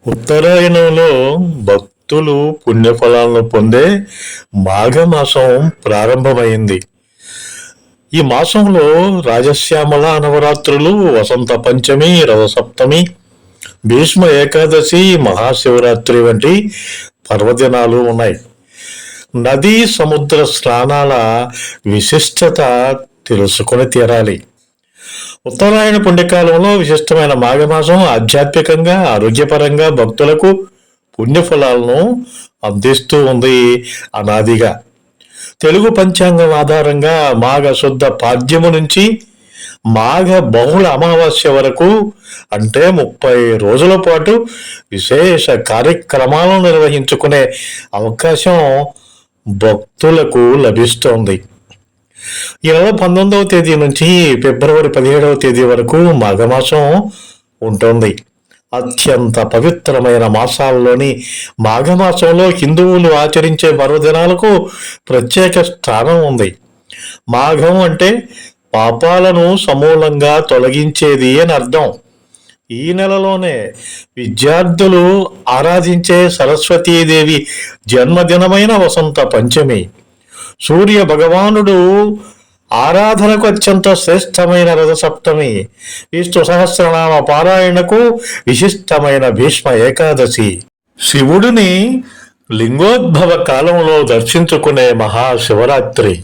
ఉత్తరాయణంలో భక్తులు పుణ్యఫలాలను పొందే మాఘమాసం ప్రారంభమైంది. ఈ మాసంలో రాజశ్యామల నవరాత్రులు, వసంత పంచమి, రథసప్తమి, భీష్మ ఏకాదశి, మహాశివరాత్రి వంటి పర్వదినాలు ఉన్నాయి. నదీ సముద్ర స్నానాల విశిష్టత తెలుసుకొని తీరాలి. ఉత్తరాయణ పుణ్యకాలంలో విశిష్టమైన మాఘమాసం ఆధ్యాత్మికంగా, ఆరోగ్యపరంగా భక్తులకు పుణ్యఫలాలను అందిస్తూ ఉంది అనాదిగా. తెలుగు పంచాంగం ఆధారంగా మాఘ శుద్ధ పాడ్యము నుంచి మాఘ బహుళ అమావాస్య వరకు అంటే 30 రోజుల పాటు విశేష కార్యక్రమాలను నిర్వహించుకునే అవకాశం భక్తులకు లభిస్తోంది. ఈ నెల 19వ తేదీ నుంచి ఫిబ్రవరి 17వ తేదీ వరకు మాఘమాసం ఉంటుంది. అత్యంత పవిత్రమైన మాసాల్లోని మాఘమాసంలో హిందువులు ఆచరించే పర్వదినాలకు ప్రత్యేక స్థానం ఉంది. మాఘం అంటే పాపాలను సమూలంగా తొలగించేది అని అర్థం. ఈ నెలలోనే విద్యార్థులు ఆరాధించే సరస్వతీదేవి జన్మదినమైన వసంత పంచమి, సూర్య భగవానుడు ఆరాధనకు అత్యంత శ్రేష్టమైన రథసప్తమి, విష్ణు సహస్రనామ పారాయణకు విశిష్టమైన భీష్మ ఏకాదశి, శివుడిని లింగోద్భవ కాలంలో దర్శించుకునే మహాశివరాత్రి.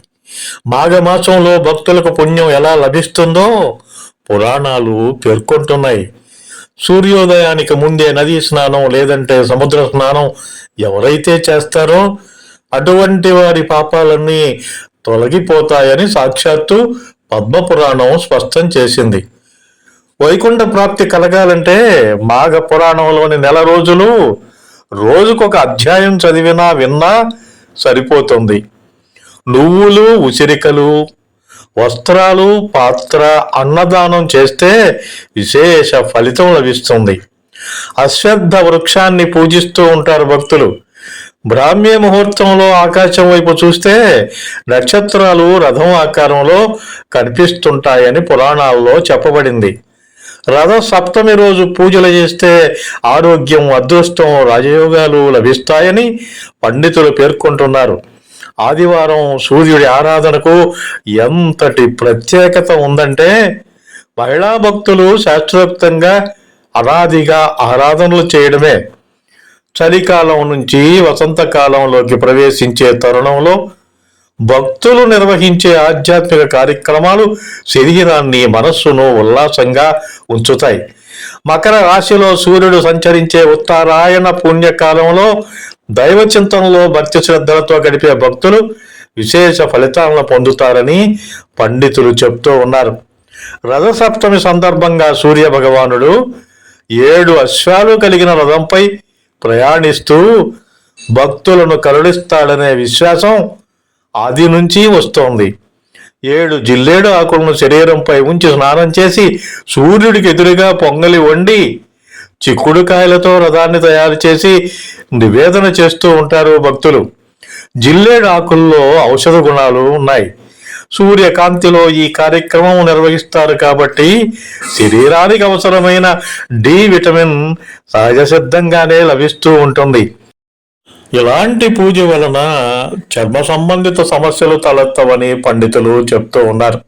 మాఘమాసంలో భక్తులకు పుణ్యం ఎలా లభిస్తుందో పురాణాలు పేర్కొంటున్నాయి. సూర్యోదయానికి ముందే నదీ స్నానం లేదంటే సముద్ర స్నానం ఎవరైతే చేస్తారో అటువంటి వారి పాపాలన్నీ తొలగిపోతాయని సాక్షాత్తు పద్మపురాణం స్పష్టం చేసింది. వైకుంఠ ప్రాప్తి కలగాలంటే మాఘ పురాణంలోని నెల రోజులు రోజుకొక అధ్యాయం చదివినా విన్నా సరిపోతుంది. నువ్వులు, ఉసిరికలు, వస్త్రాలు, పాత్ర, అన్నదానం చేస్తే విశేష ఫలితం లభిస్తుంది. అశ్వత్థ వృక్షాన్ని పూజిస్తూ ఉంటారు భక్తులు. బ్రాహ్మీ ముహూర్తంలో ఆకాశం వైపు చూస్తే నక్షత్రాలు రథం ఆకారంలో కనిపిస్తుంటాయని పురాణాల్లో చెప్పబడింది. రథ సప్తమి రోజు పూజలు చేస్తే ఆరోగ్యం, అదృష్టం, రాజయోగాలు లభిస్తాయని పండితులు పేర్కొంటున్నారు. ఆదివారం సూర్యుడి ఆరాధనకు ఎంతటి ప్రత్యేకత ఉందంటే మహిళా భక్తులు శాస్త్రోక్తంగా అనాదిగా ఆరాధనలు చేయడమే. చలికాలం నుంచి వసంతకాలంలోకి ప్రవేశించే తరుణంలో భక్తులు నిర్వహించే ఆధ్యాత్మిక కార్యక్రమాలు శరీరాన్ని, మనస్సును ఉల్లాసంగా ఉంచుతాయి. మకర రాశిలో సూర్యుడు సంచరించే ఉత్తరాయణ పుణ్యకాలంలో దైవ చింతనలో భక్తి శ్రద్ధలతో గడిపే భక్తులు విశేష ఫలితాలను పొందుతారని పండితులు చెప్తూ ఉన్నారు. రథసప్తమి సందర్భంగా సూర్య భగవానుడు 7 అశ్వాలు కలిగిన రథంపై ప్రయాణిస్తూ భక్తులను కరుణిస్తాడనే విశ్వాసం ఆది నుంచి వస్తోంది. 7 జిల్లేడు ఆకులను శరీరంపై ఉంచి స్నానం చేసి సూర్యుడికి ఎదురుగా పొంగలి వండి చిక్కుడుకాయలతో రథాన్ని తయారు చేసి నివేదన చేస్తూ ఉంటారు భక్తులు. జిల్లేడు ఆకుల్లో ఔషధ గుణాలు ఉన్నాయి. సూర్యకాంతిలో ఈ కార్యక్రమం నిర్వహిస్తారు కాబట్టి శరీరానికి అవసరమైన డి విటమిన్ సహజ సిద్ధంగానే లభిస్తూ ఉంటుంది. ఇలాంటి పూజ వలన చర్మ సంబంధిత సమస్యలు తలెత్తవని పండితులు చెప్తూ ఉన్నారు.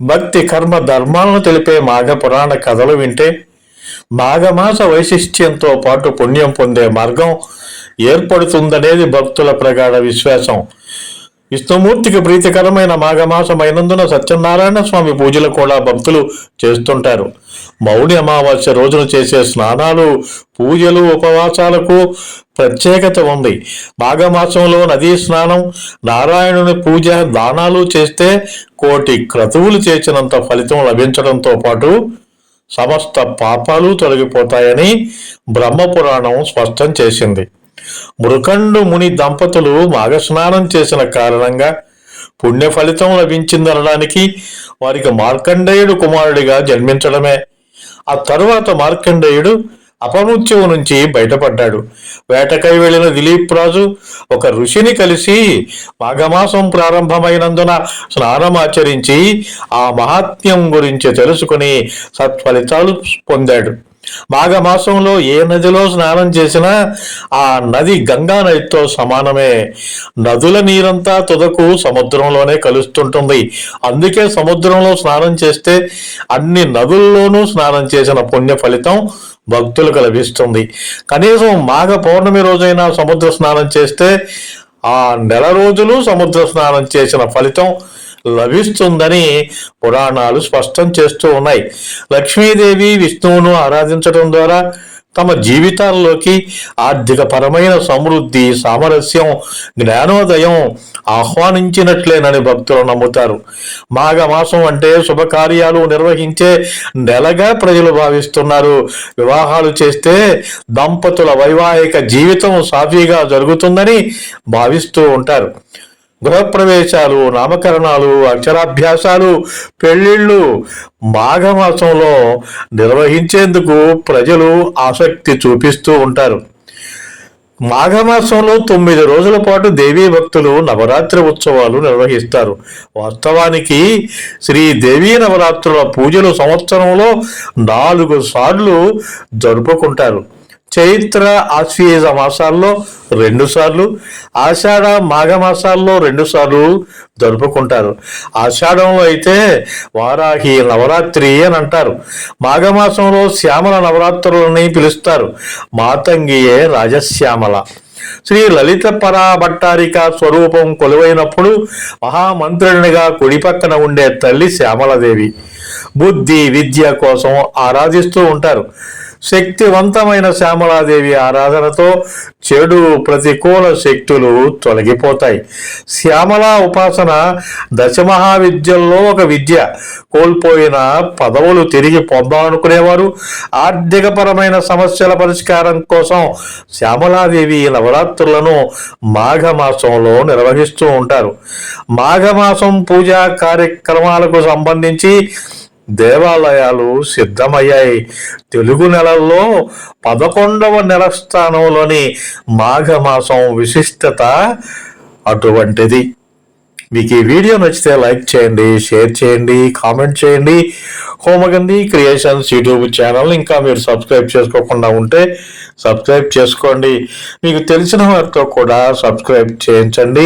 భక్తి, కర్మ, ధర్మాలను తెలిపే మాఘ పురాణ కథలు వింటే మాఘమాస వైశిష్ట్యంతో పాటు పుణ్యం పొందే మార్గం ఏర్పడుతుందనేది భక్తుల ప్రగాఢ విశ్వాసం. విష్ణుమూర్తికి ప్రీతికరమైన మాఘమాసమైనందున సత్యనారాయణ స్వామి పూజలు కూడా భక్తులు చేస్తుంటారు. మౌని అమావాస్య రోజున చేసే స్నానాలు, పూజలు, ఉపవాసాలకు ప్రత్యేకత ఉంది. మాఘమాసంలో నదీ స్నానం, నారాయణుని పూజ, దానాలు చేస్తే 1,000,000 క్రతువులు చేసినంత ఫలితం లభించడంతో పాటు సమస్త పాపాలు తొలగిపోతాయని బ్రహ్మపురాణం స్పష్టం చేసింది. మృకండు ముని దంపతులు మాఘస్నానం చేసిన కారణంగా పుణ్య ఫలితం లభించిందనడానికి వారికి మార్కండేయుడు కుమారుడిగా జన్మించడమే. ఆ తరువాత మార్కండేయుడు అపమృత్యువు నుంచి బయటపడ్డాడు. వేటకై వెళ్లిన దిలీప్ రాజు ఒక ఋషిని కలిసి మాఘమాసం ప్రారంభమైనందున స్నానమాచరించి ఆ మహాత్మ్యం గురించి తెలుసుకుని సత్ఫలితాలు పొందాడు. మాఘమాసంలో ఏ నదిలో స్నానం చేసినా ఆ నది గంగా నదితో సమానమే. నదుల నీరంతా తుదకు సముద్రంలోనే కలుస్తుంటుంది. అందుకే సముద్రంలో స్నానం చేస్తే అన్ని నదుల్లోనూ స్నానం చేసిన పుణ్య ఫలితం భక్తులకు లభిస్తుంది. కనీసం మాఘ పౌర్ణమి రోజైనా సముద్ర స్నానం చేస్తే ఆ నెల రోజులు సముద్ర స్నానం చేసిన ఫలితం లభిస్తుందని పురాణాలు స్పష్టం చేస్తూ ఉన్నాయి. లక్ష్మీదేవి విష్ణువును ఆరాధించడం ద్వారా తమ జీవితాల్లోకి ఆర్థిక పరమైన సమృద్ధి, సామరస్యం, జ్ఞానోదయం ఆహ్వానించినట్లేనని భక్తులు నమ్ముతారు. మాఘమాసం అంటే శుభకార్యాలు నిర్వహించే నెలగా ప్రజలు భావిస్తున్నారు. వివాహాలు చేస్తే దంపతుల వైవాహిక జీవితం సాఫీగా జరుగుతుందని భావిస్తూ ఉంటారు. గృహప్రవేశాలు, నామకరణాలు, అక్షరాభ్యాసాలు, పెళ్లిళ్ళు మాఘమాసంలో నిర్వహించేందుకు ప్రజలు ఆసక్తి చూపిస్తూ ఉంటారు. మాఘమాసంలో 9 రోజుల పాటు దేవీ భక్తులు నవరాత్రి ఉత్సవాలు నిర్వహిస్తారు. వాస్తవానికి శ్రీ దేవీ నవరాత్రుల పూజలు సంవత్సరంలో 4 సార్లు జరుపుకుంటారు. చైత్ర ఆశ్వీజ మాసాల్లో 2 సార్లు, ఆషాఢ మాఘమాసాల్లో 2 సార్లు జరుపుకుంటారు. ఆషాఢంలో అయితే వారాహి నవరాత్రి అని అంటారు. మాఘమాసంలో శ్యామల నవరాత్రులని పిలుస్తారు. మాతంగియే రాజశ్యామల. శ్రీ లలిత పరాభట్టారిక స్వరూపం కొలువైనప్పుడు మహామంత్రునిగా కుడి పక్కన ఉండే తల్లి శ్యామలదేవి. బుద్ధి విద్య కోసం ఆరాధిస్తూ ఉంటారు. శక్తివంతమైన శ్యామలాదేవి ఆరాధనతో చెడు ప్రతికూల శక్తులు తొలగిపోతాయి. శ్యామలా ఉపాసన దశమహావిద్యల్లో ఒక విద్య. కోల్పోయిన పదవులు తిరిగి పొందాలనుకునేవారు, ఆర్థికపరమైన సమస్యల పరిష్కారం కోసం శ్యామలాదేవి నవరాత్రులను మాఘమాసంలో నిర్వహిస్తూ ఉంటారు. మాఘమాసం పూజా కార్యక్రమాలకు సంబంధించి దేవాలయాలు సిద్ధమయ్యాయి. తెలుగు నెలల్లో 11వ నెల స్థానంలోని మాఘమాసం విశిష్టత అటువంటిది. మీకు ఈ వీడియో నచ్చితే లైక్ చేయండి, షేర్ చేయండి, కామెంట్ చేయండి. హోమగంధి క్రియేషన్స్ యూట్యూబ్ ఛానల్ ఇంకా మీరు సబ్స్క్రైబ్ చేసుకోకుండా ఉంటే సబ్స్క్రైబ్ చేసుకోండి. మీకు తెలిసిన వారితో కూడా సబ్స్క్రైబ్ చేయించండి.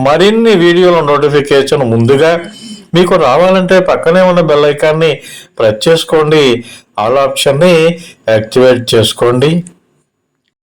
మరిన్ని వీడియోల నోటిఫికేషన్ ముందుగా మీకు రావాలంటే పక్కనే ఉన్న బెల్ ఐకాన్ని ప్రెస్ చేసుకోండి. ఆల్ ఆప్షన్ని యాక్టివేట్ చేసుకోండి.